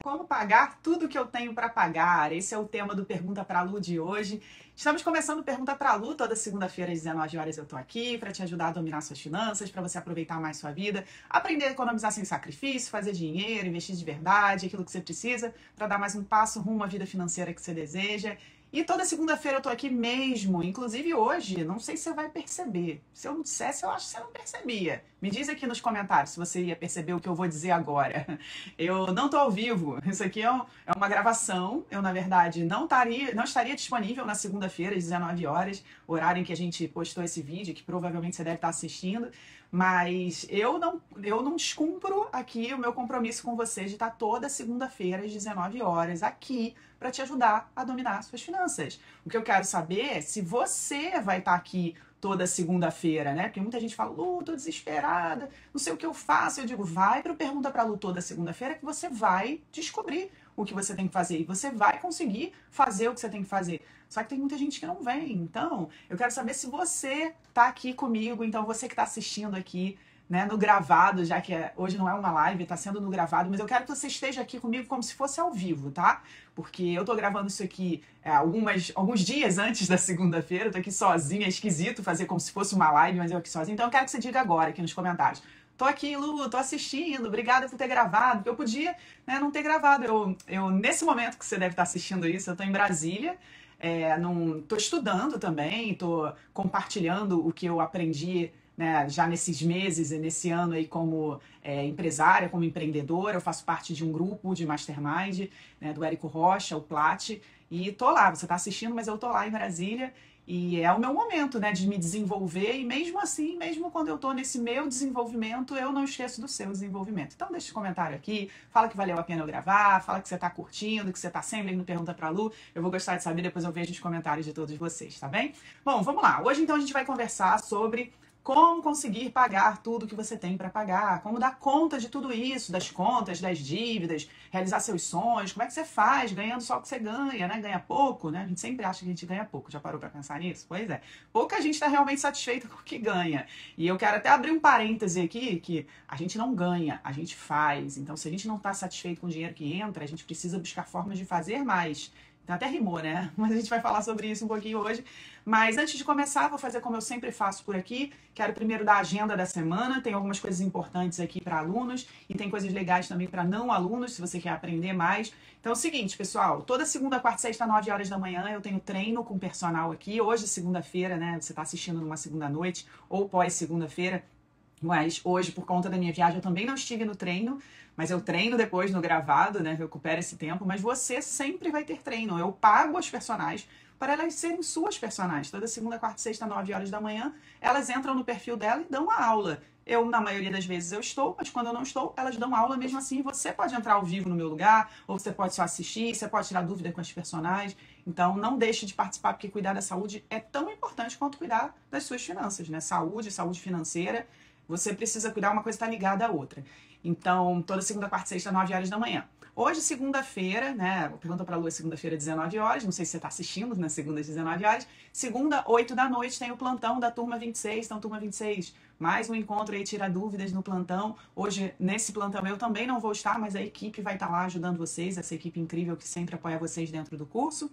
Como pagar tudo que eu tenho para pagar? Esse é o tema do Pergunta para a Lu de hoje. Estamos começando o Pergunta para a Lu, toda segunda-feira às 19 horas eu tô aqui para te ajudar a dominar suas finanças, para você aproveitar mais sua vida, aprender a economizar sem sacrifício, fazer dinheiro, investir de verdade, aquilo que você precisa para dar mais um passo rumo à vida financeira que você deseja. E toda segunda-feira eu tô aqui mesmo, inclusive hoje, não sei se você vai perceber. Se eu não dissesse, eu acho que você não percebia. Me diz aqui nos comentários se você ia perceber o que eu vou dizer agora. Eu não tô ao vivo, isso aqui é uma gravação. Eu, na verdade, não estaria disponível na segunda-feira, às 19 horas, horário em que a gente postou esse vídeo, que provavelmente você deve estar assistindo. Mas eu não descumpro aqui o meu compromisso com você de estar toda segunda-feira às 19 horas aqui para te ajudar a dominar suas finanças. O que eu quero saber é se você vai estar aqui toda segunda-feira, né? Porque muita gente fala, Lu, tô desesperada, não sei o que eu faço. Eu digo, vai para o Pergunta para Lu toda segunda-feira que você vai descobrir o que você tem que fazer e você vai conseguir fazer o que você tem que fazer. Só que tem muita gente que não vem. Então, eu quero saber se você tá aqui comigo, então você que tá assistindo aqui, né, no gravado, já que hoje não é uma live, tá sendo no gravado, mas eu quero que você esteja aqui comigo como se fosse ao vivo, tá? Porque eu tô gravando isso aqui alguns dias antes da segunda-feira, eu tô aqui sozinha, é esquisito fazer como se fosse uma live, mas eu aqui sozinha. Então eu quero que você diga agora aqui nos comentários. Tô aqui, Lu, tô assistindo, obrigada por ter gravado, porque eu podia, né, não ter gravado. Nesse momento que você deve estar assistindo isso, eu tô em Brasília, tô estudando também, tô compartilhando o que eu aprendi, né, já nesses meses e nesse ano aí como empresária, como empreendedora. Eu faço parte de um grupo de mastermind, né, do Érico Rocha, o Plat, e tô lá, você tá assistindo, mas eu tô lá em Brasília e é o meu momento, né, de me desenvolver e mesmo assim, mesmo quando eu tô nesse meu desenvolvimento, eu não esqueço do seu desenvolvimento. Então deixa um comentário aqui, fala que valeu a pena eu gravar, fala que você tá curtindo, que você tá sempre indo Pergunta pra Lu, eu vou gostar de saber, depois eu vejo os comentários de todos vocês, tá bem? Bom, vamos lá, hoje então a gente vai conversar sobre como conseguir pagar tudo que você tem para pagar, como dar conta de tudo isso, das contas, das dívidas, realizar seus sonhos, como é que você faz ganhando só o que você ganha, né? Ganha pouco, né? A gente sempre acha que a gente ganha pouco, já parou para pensar nisso? Pois é, pouca gente está realmente satisfeita com o que ganha. E eu quero até abrir um parêntese aqui, que a gente não ganha, a gente faz. Então, se a gente não está satisfeito com o dinheiro que entra, a gente precisa buscar formas de fazer mais. Então, até rimou, né? Mas a gente vai falar sobre isso um pouquinho hoje. Mas antes de começar, vou fazer como eu sempre faço por aqui. Quero primeiro dar a agenda da semana. Tem algumas coisas importantes aqui para alunos e tem coisas legais também para não alunos, se você quer aprender mais. Então é o seguinte, pessoal. Toda segunda, quarta, sexta, 9 horas da manhã, eu tenho treino com personal aqui. Hoje, segunda-feira, né? Você está assistindo numa segunda-noite ou pós-segunda-feira. Mas hoje, por conta da minha viagem, eu também não estive no treino, mas eu treino depois no gravado, né? Recupero esse tempo, mas você sempre vai ter treino. Eu pago as personagens para elas serem suas personagens. Toda segunda, quarta e sexta, 9 horas da manhã, elas entram no perfil dela e dão a aula. Eu, na maioria das vezes, eu estou, mas quando eu não estou, elas dão aula mesmo assim. Você pode entrar ao vivo no meu lugar, ou você pode só assistir, você pode tirar dúvida com as personagens. Então, não deixe de participar, porque cuidar da saúde é tão importante quanto cuidar das suas finanças, né? Saúde financeira. Você precisa cuidar, uma coisa está ligada à outra. Então, toda segunda, quarta e sexta, 9 horas da manhã. Hoje, segunda-feira, né? Pergunta pra Lu, segunda-feira, 19 horas. Não sei se você está assistindo na segunda, às 19 horas. Segunda, 8 da noite, tem o plantão da Turma 26. Então, Turma 26, mais um encontro aí, tira dúvidas no plantão. Hoje, nesse plantão, eu também não vou estar, mas a equipe vai estar lá ajudando vocês, essa equipe incrível que sempre apoia vocês dentro do curso.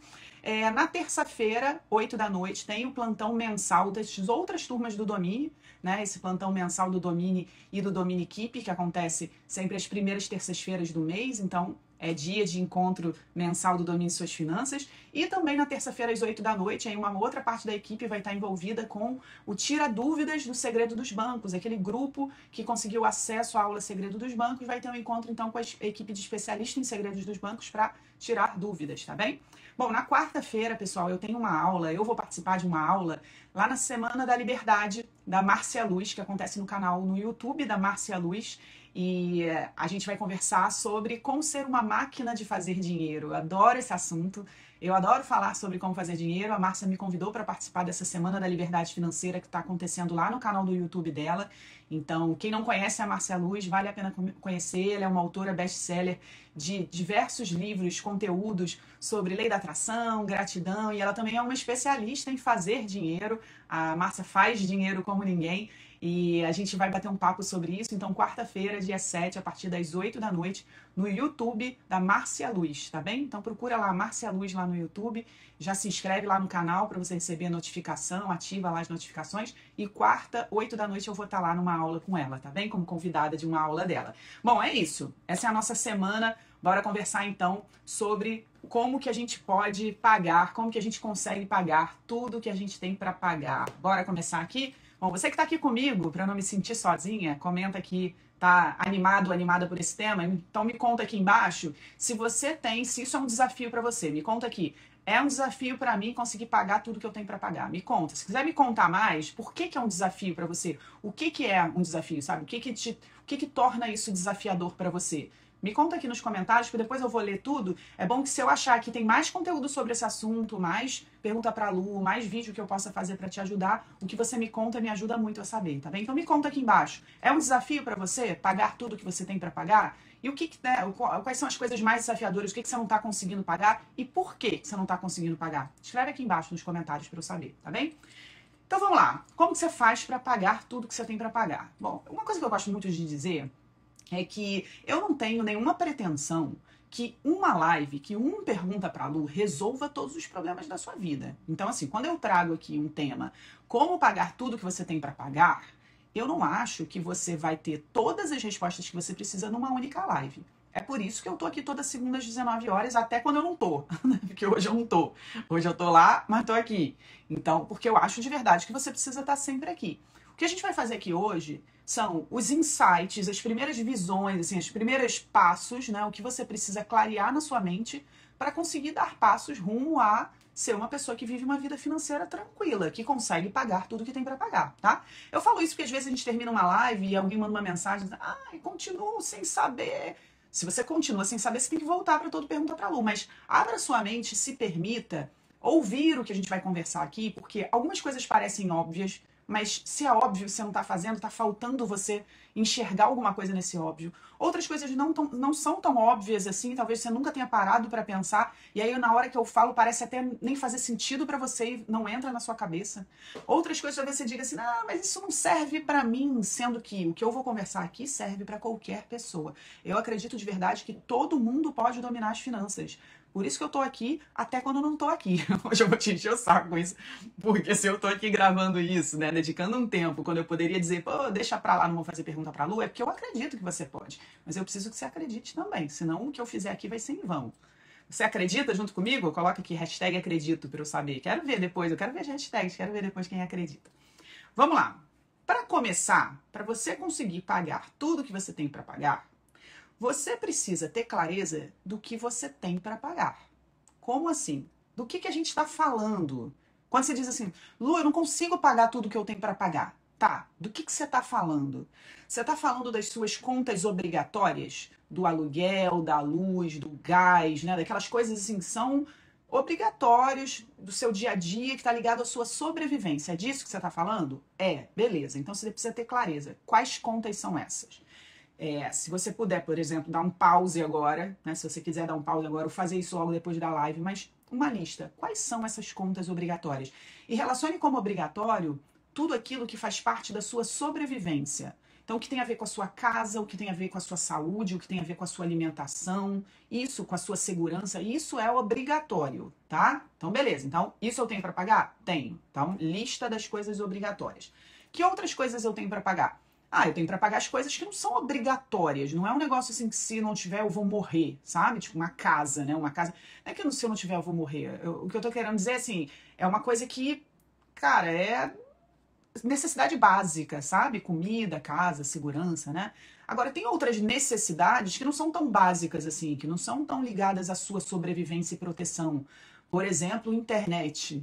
Na terça-feira, 8 da noite, tem o plantão mensal das outras turmas do domínio, né? Esse plantão mensal do Domine e do Domine Keep, que acontece sempre às primeiras terças-feiras do mês. Então, é dia de encontro mensal do Domine Suas Finanças. E também na terça-feira, às 8 da noite, aí uma outra parte da equipe vai estar envolvida com o Tira Dúvidas do Segredo dos Bancos. Aquele grupo que conseguiu acesso à aula Segredo dos Bancos vai ter um encontro, então, com a equipe de especialistas em Segredos dos Bancos para tirar dúvidas, tá bem? Bom, na quarta-feira, pessoal, eu tenho uma aula, eu vou participar de uma aula lá na Semana da Liberdade, da Márcia Luz, que acontece no canal no YouTube da Márcia Luz. E a gente vai conversar sobre como ser uma máquina de fazer dinheiro. Eu adoro esse assunto, eu adoro falar sobre como fazer dinheiro. A Márcia me convidou para participar dessa Semana da Liberdade Financeira que está acontecendo lá no canal do YouTube dela. Então, quem não conhece a Márcia Luz, vale a pena conhecer. Ela é uma autora best-seller de diversos livros, conteúdos sobre lei da atração, gratidão, e ela também é uma especialista em fazer dinheiro. A Márcia faz dinheiro como ninguém. e a gente vai bater um papo sobre isso. Então, quarta-feira, dia 7, a partir das 8 da noite, no YouTube da Márcia Luz, tá bem? Então, procura lá Márcia Luz lá no YouTube, já se inscreve lá no canal para você receber a notificação, ativa lá as notificações. E quarta, 8 da noite, eu vou estar lá numa aula com ela, tá bem? Como convidada de uma aula dela. Bom, é isso. Essa é a nossa semana. Bora conversar então sobre como que a gente pode pagar, como que a gente consegue pagar tudo que a gente tem para pagar. Bora começar aqui? Bom, você que está aqui comigo, para não me sentir sozinha, comenta aqui, tá animado ou animada por esse tema? Então me conta aqui embaixo se você tem, se isso é um desafio para você. Me conta aqui. É um desafio para mim conseguir pagar tudo que eu tenho para pagar. Me conta. Se quiser me contar mais, por que é um desafio para você? O que é um desafio, sabe? O que torna isso desafiador para você? Me conta aqui nos comentários, porque depois eu vou ler tudo. É bom que se eu achar que tem mais conteúdo sobre esse assunto, mais pergunta pra Lu, mais vídeo que eu possa fazer pra te ajudar, o que você me conta me ajuda muito a saber, tá bem? Então me conta aqui embaixo. É um desafio pra você pagar tudo que você tem pra pagar? E quais são as coisas mais desafiadoras? O que você não tá conseguindo pagar? E por que você não tá conseguindo pagar? Escreve aqui embaixo nos comentários pra eu saber, tá bem? Então vamos lá. Como que você faz pra pagar tudo que você tem pra pagar? Bom, uma coisa que eu gosto muito de dizer é que eu não tenho nenhuma pretensão que uma live, que um Pergunta pra Lu resolva todos os problemas da sua vida. Então, assim, quando eu trago aqui um tema, como pagar tudo que você tem para pagar, eu não acho que você vai ter todas as respostas que você precisa numa única live. É por isso que eu tô aqui toda segunda às 19 horas, até quando eu não tô. Porque hoje eu não tô. Hoje eu tô lá, mas tô aqui. Então, porque eu acho de verdade que você precisa estar sempre aqui. O que a gente vai fazer aqui hoje são os insights, as primeiras visões, assim, os primeiros passos, né? O que você precisa clarear na sua mente para conseguir dar passos rumo a ser uma pessoa que vive uma vida financeira tranquila, que consegue pagar tudo que tem para pagar, tá? Eu falo isso porque às vezes a gente termina uma live e alguém manda uma mensagem, ai, continuo sem saber. Se você continua sem saber, você tem que voltar para todo Pergunta pra Lu, mas abra sua mente, se permita ouvir o que a gente vai conversar aqui, porque algumas coisas parecem óbvias, mas se é óbvio, você não está fazendo, está faltando você enxergar alguma coisa nesse óbvio. Outras coisas não são tão óbvias assim, talvez você nunca tenha parado para pensar, e aí na hora que eu falo parece até nem fazer sentido para você e não entra na sua cabeça. Outras coisas talvez você diga assim, ah, mas isso não serve para mim, sendo que o que eu vou conversar aqui serve para qualquer pessoa. Eu acredito de verdade que todo mundo pode dominar as finanças. Por isso que eu tô aqui até quando eu não tô aqui. Hoje eu vou te encher o saco com isso. Porque se eu tô aqui gravando isso, né, dedicando um tempo, quando eu poderia dizer, pô, deixa pra lá, não vou fazer Pergunta pra Lu, é porque eu acredito que você pode. Mas eu preciso que você acredite também, senão o que eu fizer aqui vai ser em vão. Você acredita junto comigo? Coloca aqui, hashtag acredito, pra eu saber. Quero ver depois, eu quero ver as hashtags, quero ver depois quem acredita. Vamos lá. Para começar, para você conseguir pagar tudo que você tem para pagar, você precisa ter clareza do que você tem para pagar. Como assim? Do que a gente está falando? Quando você diz assim, Lu, eu não consigo pagar tudo que eu tenho para pagar. Tá, do que você está falando? Você está falando das suas contas obrigatórias? Do aluguel, da luz, do gás, né? Daquelas coisas assim que são obrigatórios do seu dia a dia que está ligado à sua sobrevivência. É disso que você está falando? É, beleza. Então você precisa ter clareza. Quais contas são essas? Se você puder, por exemplo, dar um pause agora, né? Se você quiser dar um pause agora ou fazer isso logo depois da live, mas uma lista. Quais são essas contas obrigatórias? E relacione como obrigatório tudo aquilo que faz parte da sua sobrevivência. Então, o que tem a ver com a sua casa, o que tem a ver com a sua saúde, o que tem a ver com a sua alimentação, isso com a sua segurança, isso é obrigatório, tá? Então, beleza. Então, isso eu tenho para pagar? Tenho. Então, lista das coisas obrigatórias. Que outras coisas eu tenho para pagar? Ah, eu tenho para pagar as coisas que não são obrigatórias. Não é um negócio assim que se não tiver eu vou morrer, sabe? Tipo uma casa, né? Uma casa. Não é que se eu não tiver eu vou morrer. O que eu tô querendo dizer assim, é uma coisa que, cara, é necessidade básica, sabe? Comida, casa, segurança, né? Agora, tem outras necessidades que não são tão básicas assim, que não são tão ligadas à sua sobrevivência e proteção. Por exemplo, internet.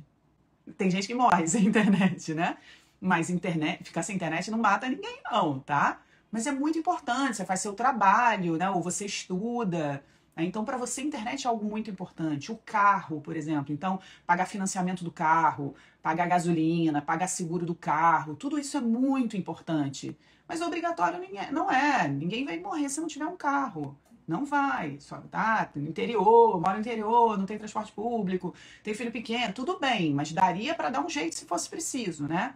Tem gente que morre sem internet, né? Mas internet, ficar sem internet não mata ninguém não, tá? Mas é muito importante, você faz seu trabalho, né? Ou você estuda. Então, para você, a internet é algo muito importante. O carro, por exemplo. Então, pagar financiamento do carro, pagar gasolina, pagar seguro do carro, tudo isso é muito importante. Mas obrigatório não é. Ninguém vai morrer se não tiver um carro. Não vai. Só tá no interior, mora no interior, não tem transporte público, tem filho pequeno, tudo bem, mas daria para dar um jeito se fosse preciso, né?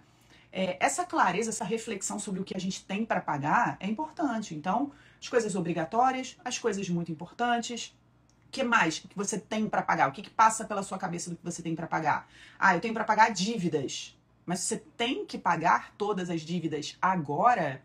essa clareza, essa reflexão sobre o que a gente tem para pagar é importante. Então, as coisas obrigatórias, as coisas muito importantes. O que mais que você tem para pagar? O que passa pela sua cabeça do que você tem para pagar? Ah, eu tenho para pagar dívidas. Mas você tem que pagar todas as dívidas agora?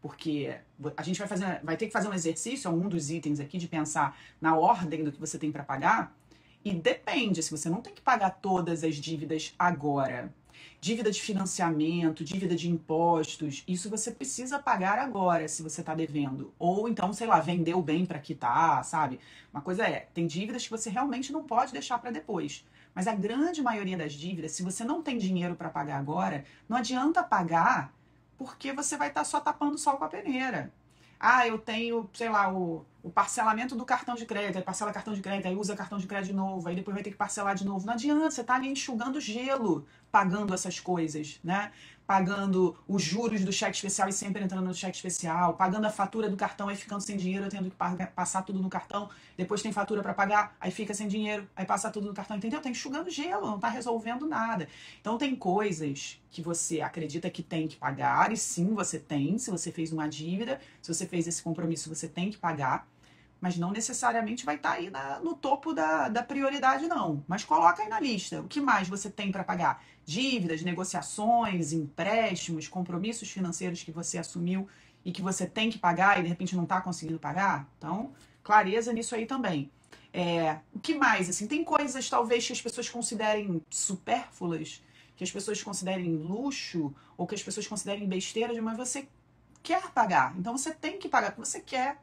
Porque a gente vai ter que fazer um exercício, é um dos itens aqui, de pensar na ordem do que você tem para pagar. E depende, se você não tem que pagar todas as dívidas agora. Dívida de financiamento, dívida de impostos, isso você precisa pagar agora se você está devendo. Ou então, sei lá, vender o bem para quitar, sabe? Uma coisa tem dívidas que você realmente não pode deixar para depois. Mas a grande maioria das dívidas, se você não tem dinheiro para pagar agora, não adianta pagar porque você vai estar só tapando o sol com a peneira. Ah, eu tenho, sei lá, o parcelamento do cartão de crédito, aí parcela cartão de crédito, aí usa cartão de crédito de novo, aí depois vai ter que parcelar de novo. Não adianta, você tá ali enxugando gelo pagando essas coisas, né? Pagando os juros do cheque especial e sempre entrando no cheque especial, pagando a fatura do cartão e ficando sem dinheiro, tendo que passar tudo no cartão, depois tem fatura para pagar, aí fica sem dinheiro, aí passa tudo no cartão, entendeu? Tá enxugando gelo, não tá resolvendo nada. Então tem coisas que você acredita que tem que pagar, e sim, você tem, se você fez uma dívida, se você fez esse compromisso, você tem que pagar, mas não necessariamente vai estar aí no topo da prioridade, não. Mas coloca aí na lista. O que mais você tem para pagar? Dívidas, negociações, empréstimos, compromissos financeiros que você assumiu e que você tem que pagar e de repente não está conseguindo pagar? Então, clareza nisso aí também. O que mais? Assim, tem coisas talvez que as pessoas considerem supérfluas, que as pessoas considerem luxo, ou que as pessoas considerem besteira, mas você quer pagar. Então você tem que pagar porque você quer.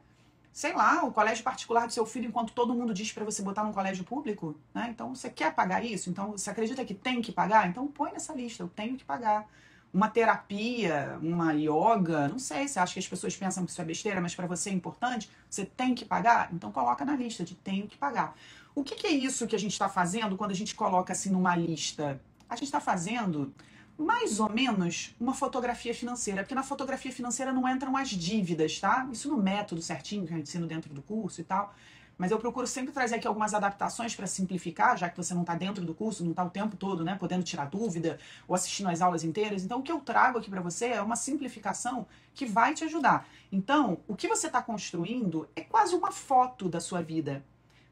Sei lá, o colégio particular do seu filho, enquanto todo mundo diz para você botar num colégio público, né? Então você quer pagar isso? Então você acredita que tem que pagar? Então põe nessa lista, eu tenho que pagar. Uma terapia, uma yoga, não sei, você acha que as pessoas pensam que isso é besteira, mas para você é importante, você tem que pagar? Então coloca na lista de tenho que pagar. O que é isso que a gente está fazendo quando a gente coloca assim numa lista? A gente está fazendo mais ou menos uma fotografia financeira, porque na fotografia financeira não entram as dívidas, tá? Isso no método certinho que eu ensino dentro do curso e tal. Mas eu procuro sempre trazer aqui algumas adaptações para simplificar, já que você não está dentro do curso, não está o tempo todo, né, podendo tirar dúvida ou assistindo às aulas inteiras. Então, o que eu trago aqui para você é uma simplificação que vai te ajudar. Então, o que você está construindo é quase uma foto da sua vida.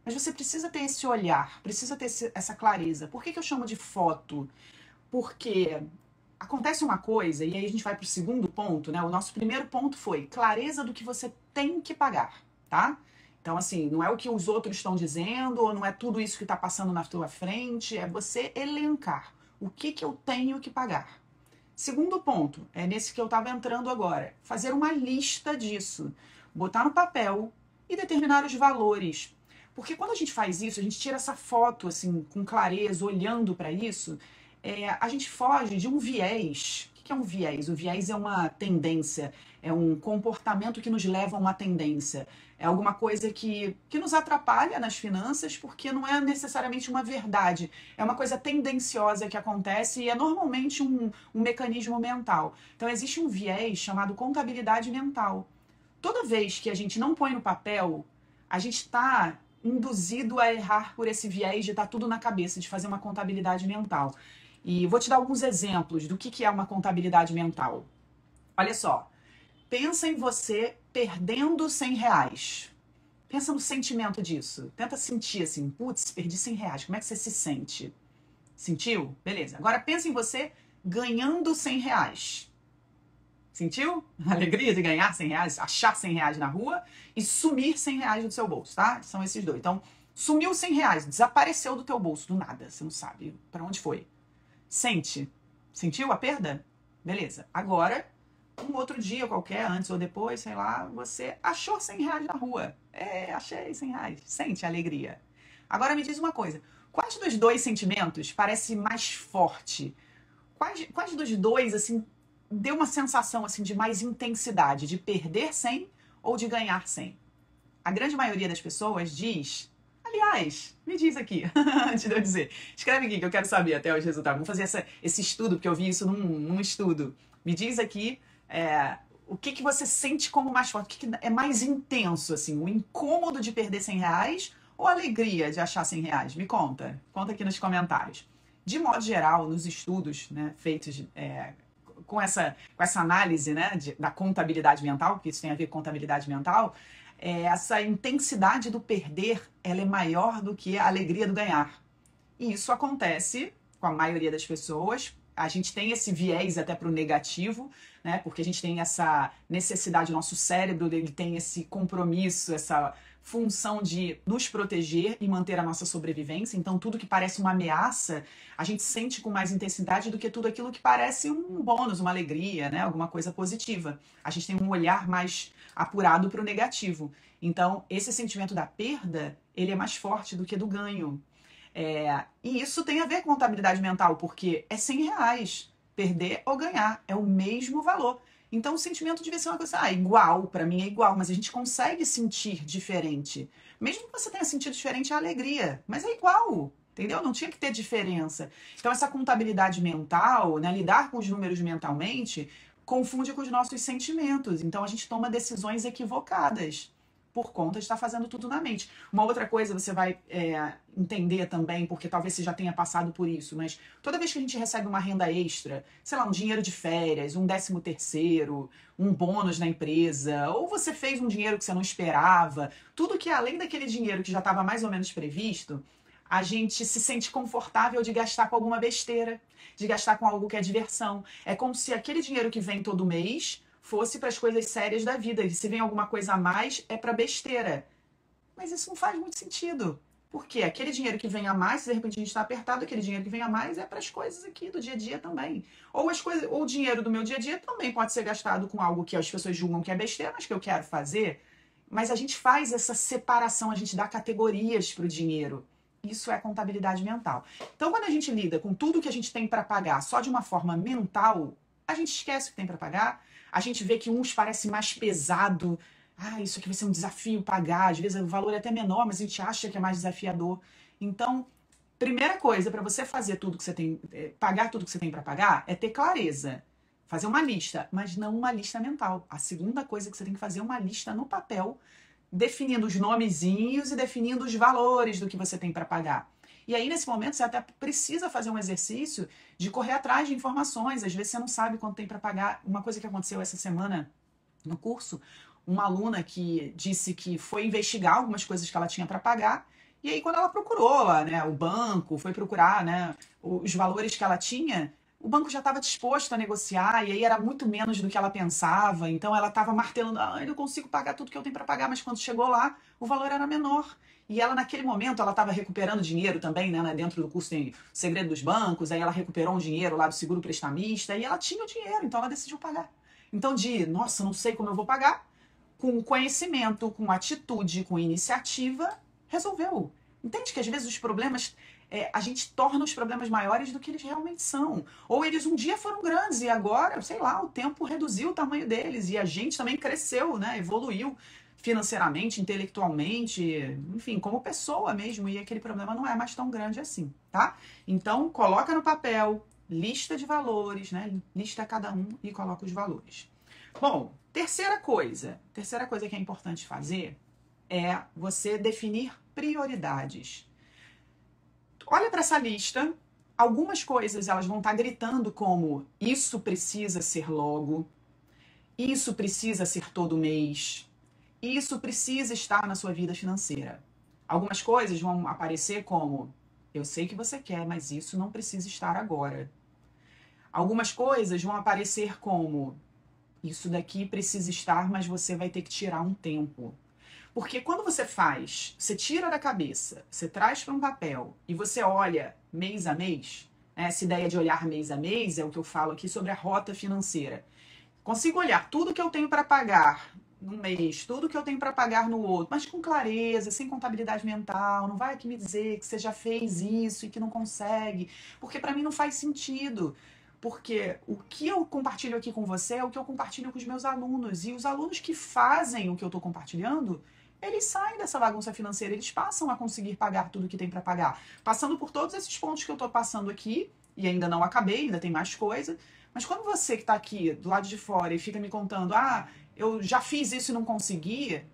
Mas você precisa ter esse olhar, precisa ter essa clareza. Por que eu chamo de foto? Porque acontece uma coisa, e aí a gente vai para o segundo ponto, né? O nosso primeiro ponto foi clareza do que você tem que pagar, tá? Então, assim, não é o que os outros estão dizendo, ou não é tudo isso que está passando na tua frente, é você elencar o que eu tenho que pagar. Segundo ponto, é nesse que eu estava entrando agora, fazer uma lista disso, botar no papel e determinar os valores. Porque quando a gente faz isso, a gente tira essa foto, assim, com clareza, olhando para isso, a gente foge de um viés. O que é um viés? O viés é uma tendência, é um comportamento que nos leva a uma tendência. É alguma coisa que nos atrapalha nas finanças porque não é necessariamente uma verdade. É uma coisa tendenciosa que acontece e é normalmente um mecanismo mental. Então existe um viés chamado contabilidade mental. Toda vez que a gente não põe no papel, a gente está induzido a errar por esse viés de estar tudo na cabeça, de fazer uma contabilidade mental. E vou te dar alguns exemplos do que é uma contabilidade mental. Olha só, pensa em você perdendo R$ 100. Pensa no sentimento disso. Tenta sentir assim, putz, perdi R$ 100. Como é que você se sente? Sentiu? Beleza. Agora pensa em você ganhando R$ 100. Sentiu? A alegria de ganhar R$ 100, achar R$ 100 na rua e sumir R$ 100 do seu bolso, tá? São esses dois. Então, sumiu R$ 100, desapareceu do teu bolso do nada. Você não sabe para onde foi. Sente. Sentiu a perda? Beleza. Agora, um outro dia qualquer, antes ou depois, sei lá, você achou R$ 100 na rua. Achei R$ 100. Sente a alegria. Agora me diz uma coisa. Quais dos dois sentimentos parece mais forte? Quais dos dois, assim, deu uma sensação, assim, de mais intensidade? De perder 100 ou de ganhar 100? A grande maioria das pessoas diz... Aliás, me diz aqui, antes de eu dizer. Escreve aqui que eu quero saber até os resultados. Vamos fazer esse estudo, porque eu vi isso num estudo. Me diz aqui o que você sente como mais forte, o que é mais intenso, assim, o incômodo de perder R$ 100 ou a alegria de achar R$ 100? Me conta aqui nos comentários. De modo geral, nos estudos, né, feitos com essa análise, né, da contabilidade mental, porque isso tem a ver com contabilidade mental, essa intensidade do perder, ela é maior do que a alegria do ganhar. E isso acontece com a maioria das pessoas. A gente tem esse viés até para o negativo, né? Porque a gente tem essa necessidade, o nosso cérebro ele tem esse compromisso, essa função de nos proteger e manter a nossa sobrevivência. Então, tudo que parece uma ameaça, a gente sente com mais intensidade do que tudo aquilo que parece um bônus, uma alegria, né? Alguma coisa positiva. A gente tem um olhar mais apurado para o negativo. Então, esse sentimento da perda, ele é mais forte do que do ganho. E isso tem a ver com contabilidade mental, porque é R$ 100, perder ou ganhar, é o mesmo valor. Então o sentimento devia ser uma coisa, igual, para mim é igual, mas a gente consegue sentir diferente. Mesmo que você tenha sentido diferente, é alegria, mas é igual, entendeu? Não tinha que ter diferença. Então essa contabilidade mental, né, lidar com os números mentalmente, confunde com os nossos sentimentos. Então a gente toma decisões equivocadas por conta de estar fazendo tudo na mente. Uma outra coisa você vai entender também, porque talvez você já tenha passado por isso, mas toda vez que a gente recebe uma renda extra, sei lá, um dinheiro de férias, um 13º, um bônus na empresa, ou você fez um dinheiro que você não esperava, tudo que além daquele dinheiro que já estava mais ou menos previsto, a gente se sente confortável de gastar com alguma besteira, de gastar com algo que é diversão. É como se aquele dinheiro que vem todo mês fosse para as coisas sérias da vida. E se vem alguma coisa a mais, é para besteira. Mas isso não faz muito sentido. Por quê? Aquele dinheiro que vem a mais, se de repente a gente está apertado, aquele dinheiro que vem a mais é para as coisas aqui do dia a dia também. Ou o dinheiro do meu dia a dia também pode ser gastado com algo que as pessoas julgam que é besteira, mas que eu quero fazer. Mas a gente faz essa separação, a gente dá categorias para o dinheiro. Isso é contabilidade mental. Então, quando a gente lida com tudo que a gente tem para pagar só de uma forma mental, a gente esquece o que tem para pagar. A gente vê que uns parecem mais pesado. Isso aqui vai ser um desafio pagar. Às vezes o valor é até menor, mas a gente acha que é mais desafiador. Então, primeira coisa para você fazer tudo que você tem, pagar tudo que você tem para pagar, é ter clareza. Fazer uma lista, mas não uma lista mental. A segunda coisa que você tem que fazer é uma lista no papel, definindo os nomezinhos e definindo os valores do que você tem para pagar. E aí, nesse momento, você até precisa fazer um exercício de correr atrás de informações. Às vezes você não sabe quanto tem para pagar. Uma coisa que aconteceu essa semana no curso, uma aluna que disse que foi investigar algumas coisas que ela tinha para pagar. E aí, quando ela procurou lá, né, o banco, foi procurar, né, os valores que ela tinha, o banco já estava disposto a negociar, e aí era muito menos do que ela pensava. Então ela estava martelando, eu não consigo pagar tudo que eu tenho para pagar, mas quando chegou lá, o valor era menor. E ela, naquele momento, ela estava recuperando dinheiro também, né? Dentro do curso tem Segredo dos Bancos, aí ela recuperou um dinheiro lá do seguro prestamista, e ela tinha o dinheiro, então ela decidiu pagar. Então, nossa, não sei como eu vou pagar, com conhecimento, com atitude, com iniciativa, resolveu. Entende que às vezes os problemas, a gente torna os problemas maiores do que eles realmente são. Ou eles um dia foram grandes e agora, sei lá, o tempo reduziu o tamanho deles e a gente também cresceu, né? Evoluiu financeiramente, intelectualmente, enfim, como pessoa mesmo, e aquele problema não é mais tão grande assim, tá? Então, coloca no papel, lista de valores, né? Lista cada um e coloca os valores. Bom, terceira coisa que é importante fazer é você definir prioridades. Olha para essa lista, algumas coisas elas vão estar gritando como isso precisa ser logo, isso precisa ser todo mês, isso precisa estar na sua vida financeira. Algumas coisas vão aparecer como eu sei que você quer, mas isso não precisa estar agora. Algumas coisas vão aparecer como isso daqui precisa estar, mas você vai ter que tirar um tempo. Porque quando você você tira da cabeça, você traz para um papel e você olha mês a mês, né? Essa ideia de olhar mês a mês é o que eu falo aqui sobre a rota financeira. Consigo olhar tudo que eu tenho para pagar num mês, tudo que eu tenho para pagar no outro, mas com clareza, sem contabilidade mental. Não vai aqui me dizer que você já fez isso e que não consegue, porque para mim não faz sentido. Porque o que eu compartilho aqui com você é o que eu compartilho com os meus alunos. E os alunos que fazem o que eu estou compartilhando, eles saem dessa bagunça financeira, eles passam a conseguir pagar tudo que tem para pagar. Passando por todos esses pontos que eu estou passando aqui, e ainda não acabei, ainda tem mais coisa. Mas quando você que está aqui do lado de fora e fica me contando, eu já fiz isso e não consegui,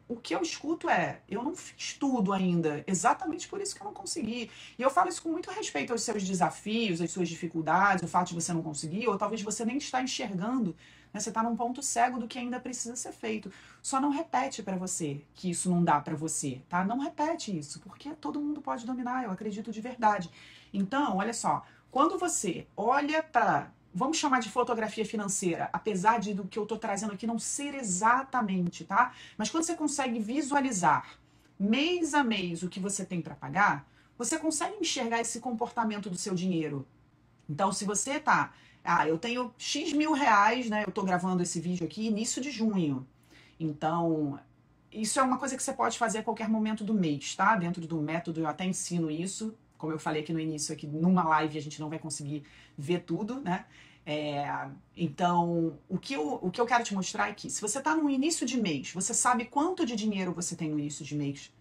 o que eu escuto é, eu não fiz tudo ainda, exatamente por isso que eu não consegui. E eu falo isso com muito respeito aos seus desafios, às suas dificuldades, o fato de você não conseguir, ou talvez você nem está enxergando, né? Você está num ponto cego do que ainda precisa ser feito. Só não repete para você que isso não dá para você, tá? Não repete isso, porque todo mundo pode dominar, eu acredito de verdade. Então, olha só, quando você olha para, vamos chamar de fotografia financeira, apesar de do que eu estou trazendo aqui não ser exatamente, tá? Mas quando você consegue visualizar mês a mês o que você tem para pagar, você consegue enxergar esse comportamento do seu dinheiro. Então, se você tá, eu tenho X mil reais, né? Eu tô gravando esse vídeo aqui início de junho. Então, isso é uma coisa que você pode fazer a qualquer momento do mês, tá? Dentro do método, eu até ensino isso. Como eu falei aqui no início, aqui numa live a gente não vai conseguir ver tudo, né? Então, o que eu quero te mostrar é que se você está no início de mês, você sabe quanto de dinheiro você tem no início de mês,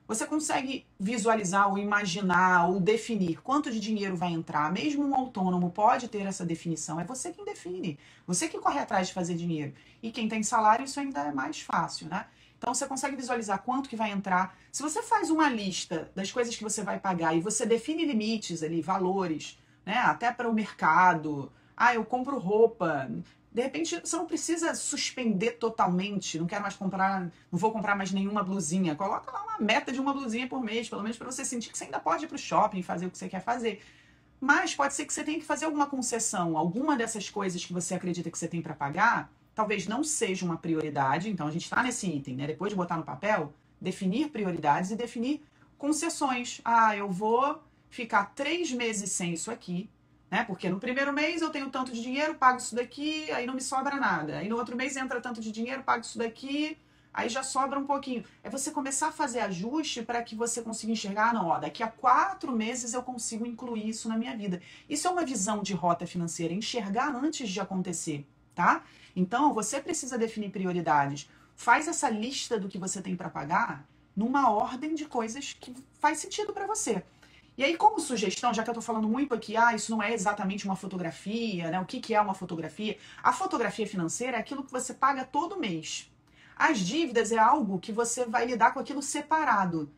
você consegue visualizar ou imaginar ou definir quanto de dinheiro vai entrar. Mesmo um autônomo pode ter essa definição. É você quem define. Você que corre atrás de fazer dinheiro. E quem tem salário, isso ainda é mais fácil, né? Então você consegue visualizar quanto que vai entrar. Se você faz uma lista das coisas que você vai pagar e você define limites ali, valores, né? Até para o mercado. Eu compro roupa. De repente, você não precisa suspender totalmente. Não quero mais comprar, não vou comprar mais nenhuma blusinha. Coloca lá uma meta de uma blusinha por mês, pelo menos para você sentir que você ainda pode ir para o shopping fazer o que você quer fazer. Mas pode ser que você tenha que fazer alguma concessão. Alguma dessas coisas que você acredita que você tem para pagar, talvez não seja uma prioridade. Então, a gente está nesse item, né? Depois de botar no papel, definir prioridades e definir concessões. Eu vou ficar 3 meses sem isso aqui, né? Porque no primeiro mês eu tenho tanto de dinheiro, pago isso daqui, aí não me sobra nada. Aí no outro mês entra tanto de dinheiro, pago isso daqui, aí já sobra um pouquinho. É você começar a fazer ajuste para que você consiga enxergar, não, daqui a 4 meses eu consigo incluir isso na minha vida. Isso é uma visão de rota financeira, enxergar antes de acontecer, tá? Então, você precisa definir prioridades. Faz essa lista do que você tem para pagar numa ordem de coisas que faz sentido para você. E aí, como sugestão, já que eu tô falando muito aqui, isso não é exatamente uma fotografia, né? O que é uma fotografia? A fotografia financeira é aquilo que você paga todo mês. As dívidas é algo que você vai lidar com aquilo separado.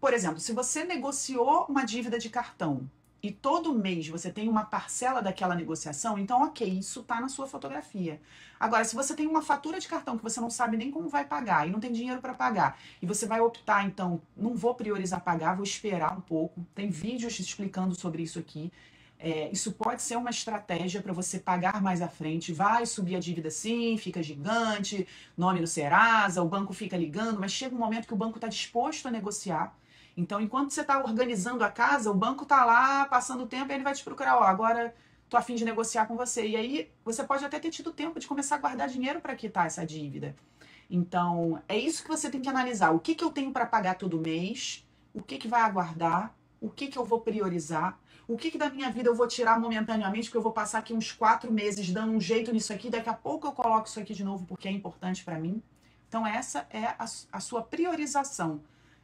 Por exemplo, se você negociou uma dívida de cartão e todo mês você tem uma parcela daquela negociação, então ok, isso está na sua fotografia. Agora, se você tem uma fatura de cartão que você não sabe nem como vai pagar e não tem dinheiro para pagar, e você vai optar, então, não vou priorizar pagar, vou esperar um pouco. Tem vídeos explicando sobre isso aqui. Isso pode ser uma estratégia para você pagar mais à frente. Vai subir a dívida sim, fica gigante, nome no Serasa, o banco fica ligando, mas chega um momento que o banco está disposto a negociar. Então, enquanto você está organizando a casa, o banco está lá, passando o tempo, e ele vai te procurar, agora tô a fim de negociar com você. E aí, você pode até ter tido tempo de começar a guardar dinheiro para quitar essa dívida. Então, é isso que você tem que analisar. O que eu tenho para pagar todo mês? O que vai aguardar? O que eu vou priorizar? O que da minha vida eu vou tirar momentaneamente, porque eu vou passar aqui uns 4 meses dando um jeito nisso aqui, daqui a pouco eu coloco isso aqui de novo porque é importante para mim. Então, essa é a sua priorização,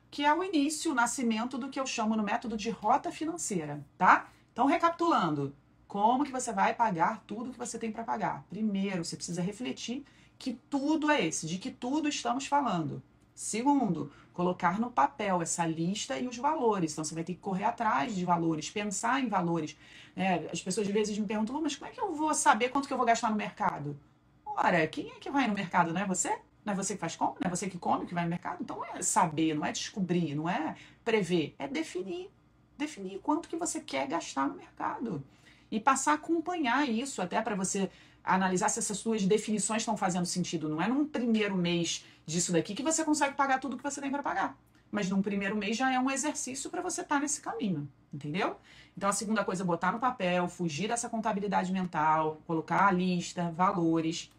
que é o início, o nascimento do que eu chamo no método de rota financeira, tá? Então, recapitulando, como que você vai pagar tudo que você tem para pagar? Primeiro, você precisa refletir que tudo é esse, de que tudo estamos falando. Segundo, colocar no papel essa lista e os valores. Então, você vai ter que correr atrás de valores, pensar em valores. As pessoas às vezes me perguntam, mas como é que eu vou saber quanto que eu vou gastar no mercado? Ora, quem é que vai no mercado? Não é você? Não é você que faz compra? Não é você que come, que vai no mercado? Então, não é saber, não é descobrir, não é prever. É definir. Definir quanto que você quer gastar no mercado. E passar a acompanhar isso até para você analisar se essas suas definições estão fazendo sentido. Não é num primeiro mês disso daqui que você consegue pagar tudo que você tem para pagar. Mas num primeiro mês já é um exercício para você estar nesse caminho, entendeu? Então a segunda coisa é botar no papel, fugir dessa contabilidade mental, colocar a lista, valores.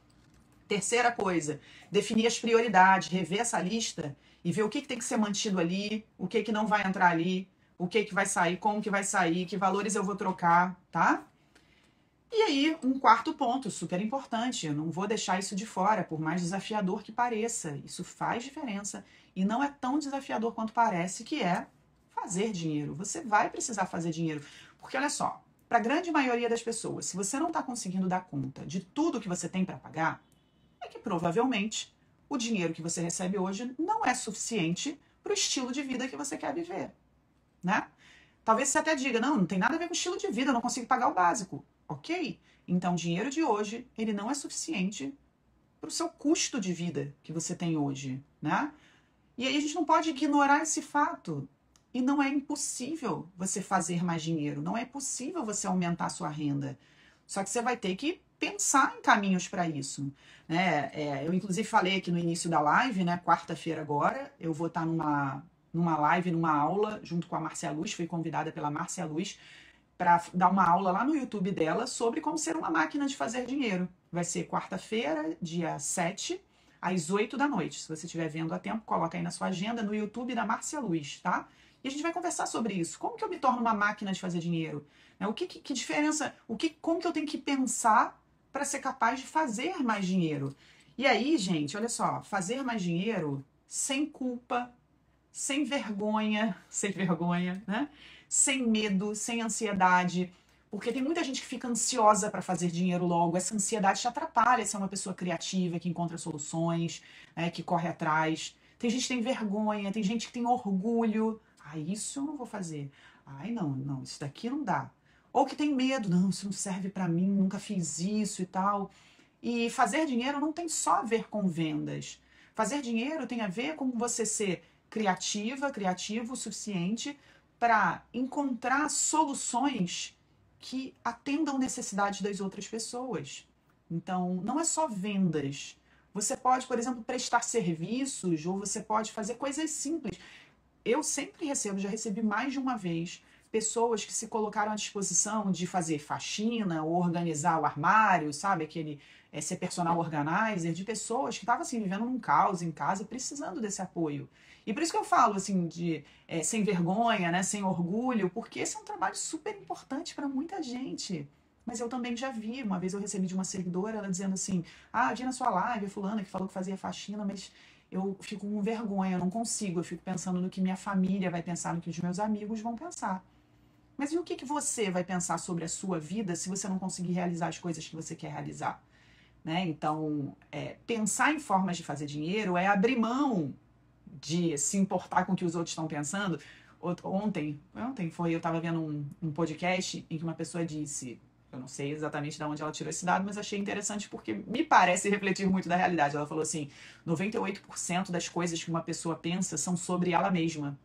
Terceira coisa, definir as prioridades, rever essa lista e ver o que tem que ser mantido ali, o que não vai entrar ali, o que vai sair, como que vai sair, que valores eu vou trocar, tá? E aí, um quarto ponto, super importante, eu não vou deixar isso de fora, por mais desafiador que pareça. Isso faz diferença e não é tão desafiador quanto parece, que é fazer dinheiro. Você vai precisar fazer dinheiro, porque olha só, para a grande maioria das pessoas, se você não está conseguindo dar conta de tudo que você tem para pagar, é que provavelmente o dinheiro que você recebe hoje não é suficiente para o estilo de vida que você quer viver, né? Talvez você até diga, não tem nada a ver com o estilo de vida, eu não consigo pagar o básico. Ok, então o dinheiro de hoje, ele não é suficiente para o seu custo de vida que você tem hoje, né? E aí a gente não pode ignorar esse fato. E não é impossível você fazer mais dinheiro, não é possível você aumentar a sua renda. Só que você vai ter que pensar em caminhos para isso, né? Eu inclusive falei aqui no início da live, né? Quarta-feira agora, eu vou estar numa live, numa aula, junto com a Márcia Luz, fui convidada pela Márcia Luz para dar uma aula lá no YouTube dela sobre como ser uma máquina de fazer dinheiro. Vai ser quarta-feira, dia 7, às 8 da noite. Se você estiver vendo a tempo, coloca aí na sua agenda, no YouTube da Márcia Luz, tá? E a gente vai conversar sobre isso. Como que eu me torno uma máquina de fazer dinheiro? O que diferença, como que eu tenho que pensar para ser capaz de fazer mais dinheiro? E aí, gente, olha só, fazer mais dinheiro sem culpa, sem vergonha, né? Sem medo, sem ansiedade, porque tem muita gente que fica ansiosa para fazer dinheiro logo. Essa ansiedade te atrapalha se é uma pessoa criativa, que encontra soluções, né, que corre atrás. Tem gente que tem vergonha, tem gente que tem orgulho. Ah, isso eu não vou fazer. Ai, não, isso daqui não dá. Ou que tem medo, não, isso não serve para mim, nunca fiz isso e tal. E fazer dinheiro não tem só a ver com vendas. Fazer dinheiro tem a ver com você ser criativo o suficiente para encontrar soluções que atendam necessidades das outras pessoas. Então, não é só vendas. Você pode, por exemplo, prestar serviços ou você pode fazer coisas simples. Eu sempre recebo, já recebi mais de uma vez, pessoas que se colocaram à disposição de fazer faxina ou organizar o armário, sabe? Ser personal organizer, de pessoas que estavam assim, vivendo num caos em casa e precisando desse apoio. E por isso que eu falo assim, sem vergonha, né? Sem orgulho, porque esse é um trabalho super importante para muita gente. Mas eu também já vi, uma vez eu recebi de uma seguidora, ela dizendo assim, vi na sua live, fulana que falou que fazia faxina, mas eu fico com vergonha, eu não consigo, eu fico pensando no que minha família vai pensar, no que os meus amigos vão pensar. Mas e o que você vai pensar sobre a sua vida se você não conseguir realizar as coisas que você quer realizar? Né? Então, pensar em formas de fazer dinheiro é abrir mão de se importar com o que os outros estão pensando. Ontem eu estava vendo um podcast em que uma pessoa disse, eu não sei exatamente de onde ela tirou esse dado, mas achei interessante porque me parece refletir muito da realidade. Ela falou assim, 98% das coisas que uma pessoa pensa são sobre ela mesma.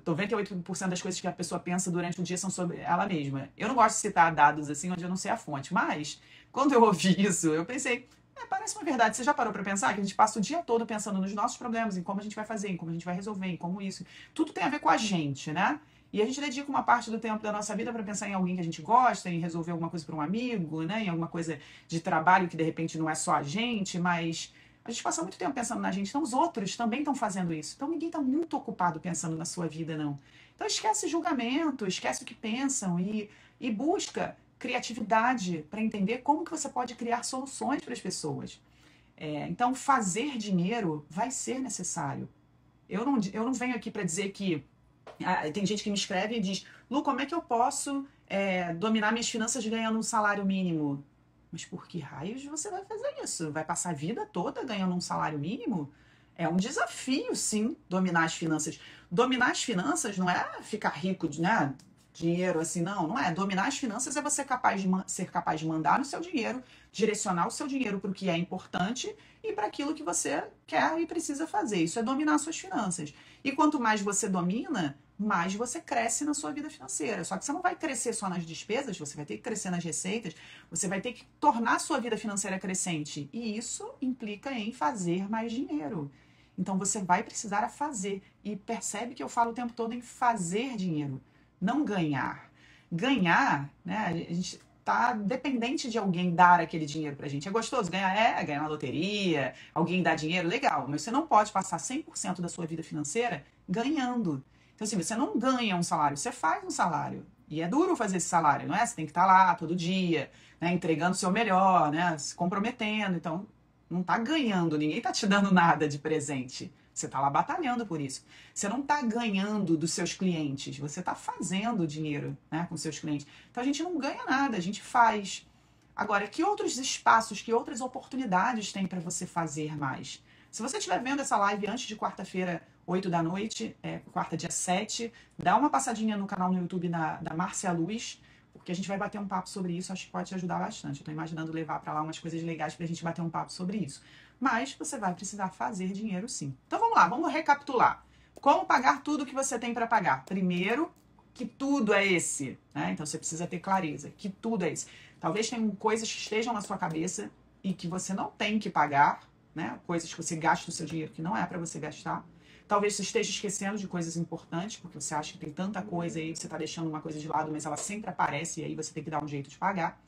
98% das coisas que a pessoa pensa durante o dia são sobre ela mesma. Eu não gosto de citar dados assim onde eu não sei a fonte, mas quando eu ouvi isso, eu pensei, parece uma verdade. Você já parou para pensar que a gente passa o dia todo pensando nos nossos problemas, em como a gente vai fazer, em como a gente vai resolver, em como isso. Tudo tem a ver com a gente, né? E a gente dedica uma parte do tempo da nossa vida para pensar em alguém que a gente gosta, em resolver alguma coisa para um amigo, né? Em alguma coisa de trabalho que de repente não é só a gente, mas a gente passa muito tempo pensando na gente. Então os outros também estão fazendo isso. Então ninguém está muito ocupado pensando na sua vida, não. Então esquece julgamento, esquece o que pensam e busca criatividade para entender como que você pode criar soluções para as pessoas. Então fazer dinheiro vai ser necessário. Eu não venho aqui para dizer que tem gente que me escreve e diz, Lu, como é que eu posso dominar minhas finanças ganhando um salário mínimo? Mas por que raios você vai fazer isso? Vai passar a vida toda ganhando um salário mínimo? É um desafio, sim, dominar as finanças. Dominar as finanças não é ficar rico, né? Dinheiro assim, não é. Dominar as finanças é você ser capaz de mandar no seu dinheiro, direcionar o seu dinheiro para o que é importante e para aquilo que você quer e precisa fazer. Isso é dominar suas finanças. E quanto mais você domina, mais você cresce na sua vida financeira. Só que você não vai crescer só nas despesas, você vai ter que crescer nas receitas, você vai ter que tornar a sua vida financeira crescente. E isso implica em fazer mais dinheiro. Então você vai precisar fazer. E percebe que eu falo o tempo todo em fazer dinheiro, não ganhar. Ganhar, né? A gente tá dependente de alguém dar aquele dinheiro pra gente. É gostoso ganhar? Ganhar na loteria, alguém dá dinheiro, legal. Mas você não pode passar 100% da sua vida financeira ganhando. Então, assim, você não ganha um salário, você faz um salário. E é duro fazer esse salário, não é? Você tem que estar lá todo dia, né, entregando o seu melhor, né, se comprometendo. Então, não está ganhando, ninguém está te dando nada de presente. Você está lá batalhando por isso. Você não está ganhando dos seus clientes, você está fazendo dinheiro, né, com seus clientes. Então, a gente não ganha nada, a gente faz. Agora, que outros espaços, que outras oportunidades tem para você fazer mais? Se você estiver vendo essa live antes de quarta-feira, 8 da noite, quarta, dia 7, dá uma passadinha no canal no YouTube da Márcia Luz, porque a gente vai bater um papo sobre isso, acho que pode te ajudar bastante. Eu tô imaginando levar para lá umas coisas legais pra gente bater um papo sobre isso. Mas você vai precisar fazer dinheiro sim. Então vamos lá, vamos recapitular. Como pagar tudo que você tem para pagar? Primeiro, que tudo é esse, né? Então você precisa ter clareza, que tudo é esse. Talvez tenham coisas que estejam na sua cabeça e que você não tem que pagar, né? Coisas que você gasta o seu dinheiro que não é para você gastar. Talvez você esteja esquecendo de coisas importantes, porque você acha que tem tanta coisa e você está deixando uma coisa de lado, mas ela sempre aparece e aí você tem que dar um jeito de pagar.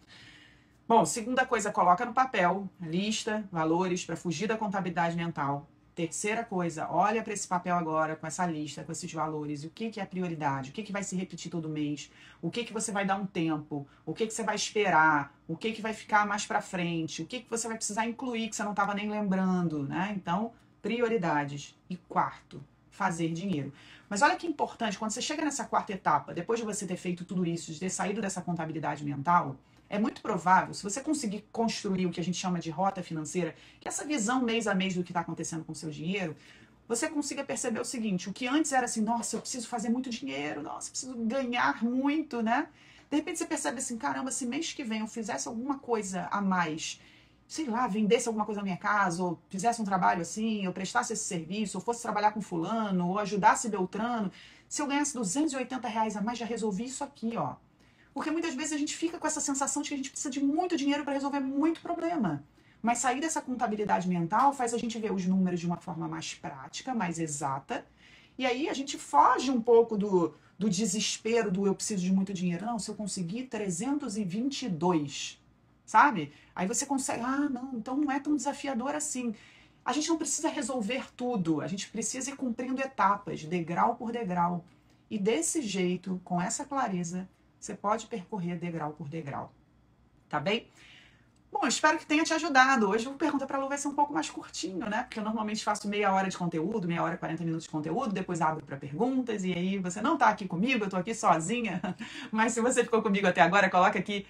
Bom, segunda coisa, coloca no papel, lista, valores, para fugir da contabilidade mental. Terceira coisa, olha para esse papel agora, com essa lista, com esses valores, o que é prioridade, o que vai se repetir todo mês, o que você vai dar um tempo, o que você vai esperar, o que vai ficar mais para frente, o que você vai precisar incluir que você não estava nem lembrando, né? Então, prioridades. E quarto, fazer dinheiro. Mas olha que importante, quando você chega nessa quarta etapa, depois de você ter feito tudo isso, de ter saído dessa contabilidade mental, é muito provável, se você conseguir construir o que a gente chama de rota financeira, que é essa visão mês a mês do que está acontecendo com o seu dinheiro, você consiga perceber o seguinte, o que antes era assim, nossa, eu preciso fazer muito dinheiro, nossa, eu preciso ganhar muito, né? De repente você percebe assim, caramba, se mês que vem eu fizesse alguma coisa a mais, sei lá, vendesse alguma coisa na minha casa, ou fizesse um trabalho assim, ou prestasse esse serviço, ou fosse trabalhar com fulano, ou ajudasse Beltrano, se eu ganhasse R$280 a mais, já resolvi isso aqui, ó. Porque muitas vezes a gente fica com essa sensação de que a gente precisa de muito dinheiro para resolver muito problema. Mas sair dessa contabilidade mental faz a gente ver os números de uma forma mais prática, mais exata. E aí a gente foge um pouco do desespero do eu preciso de muito dinheiro. Não, se eu conseguir 322, sabe? Aí você consegue, não, então não é tão desafiador assim. A gente não precisa resolver tudo, a gente precisa ir cumprindo etapas, degrau por degrau. E desse jeito, com essa clareza, você pode percorrer degrau por degrau, tá bem? Bom, espero que tenha te ajudado. Hoje o Pergunta pra Lu vai ser um pouco mais curtinho, né? Porque eu normalmente faço meia hora de conteúdo, meia hora, 40 minutos de conteúdo, depois abro para perguntas, e aí você não tá aqui comigo, eu tô aqui sozinha. Mas se você ficou comigo até agora, coloca aqui,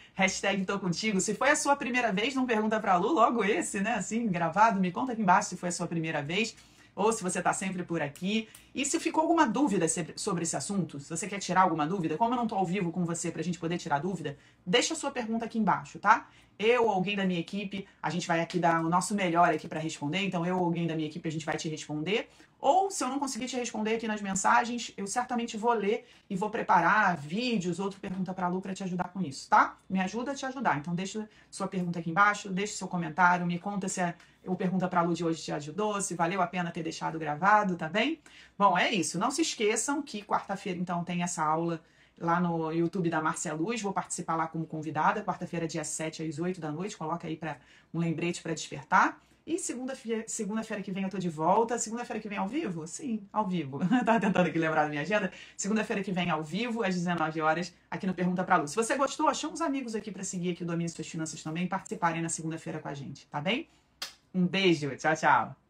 #tô contigo. Se foi a sua primeira vez, não Pergunta pra Lu, logo esse, né? Assim, gravado, me conta aqui embaixo se foi a sua primeira vez, ou se você está sempre por aqui. E se ficou alguma dúvida sobre esse assunto, se você quer tirar alguma dúvida, como eu não estou ao vivo com você para a gente poder tirar dúvida, deixa a sua pergunta aqui embaixo, tá? Eu ou alguém da minha equipe, a gente vai aqui dar o nosso melhor aqui para responder, então eu ou alguém da minha equipe, a gente vai te responder. Ou se eu não conseguir te responder aqui nas mensagens, eu certamente vou ler e vou preparar vídeos, outra Pergunta pra Lu para te ajudar com isso, tá? Me ajuda a te ajudar. Então deixa sua pergunta aqui embaixo, deixa seu comentário, me conta se o Pergunta pra Lu de hoje te ajudou, se valeu a pena ter deixado gravado, tá bem? Bom, é isso. Não se esqueçam que quarta-feira, então, tem essa aula lá no YouTube da Márcia Luz. Vou participar lá como convidada. Quarta-feira, dia 7, às 8 da noite. Coloca aí para um lembrete para despertar. E segunda-feira que vem eu tô de volta. Segunda-feira que vem ao vivo? Sim, ao vivo. Tava tentando aqui lembrar da minha agenda. Segunda-feira que vem ao vivo, às 19 horas, aqui no Pergunta pra Lu. Se você gostou, chama uns amigos aqui para seguir aqui o Domínio Suas Finanças também e participarem na segunda-feira com a gente, tá bem? Um beijo, tchau, tchau.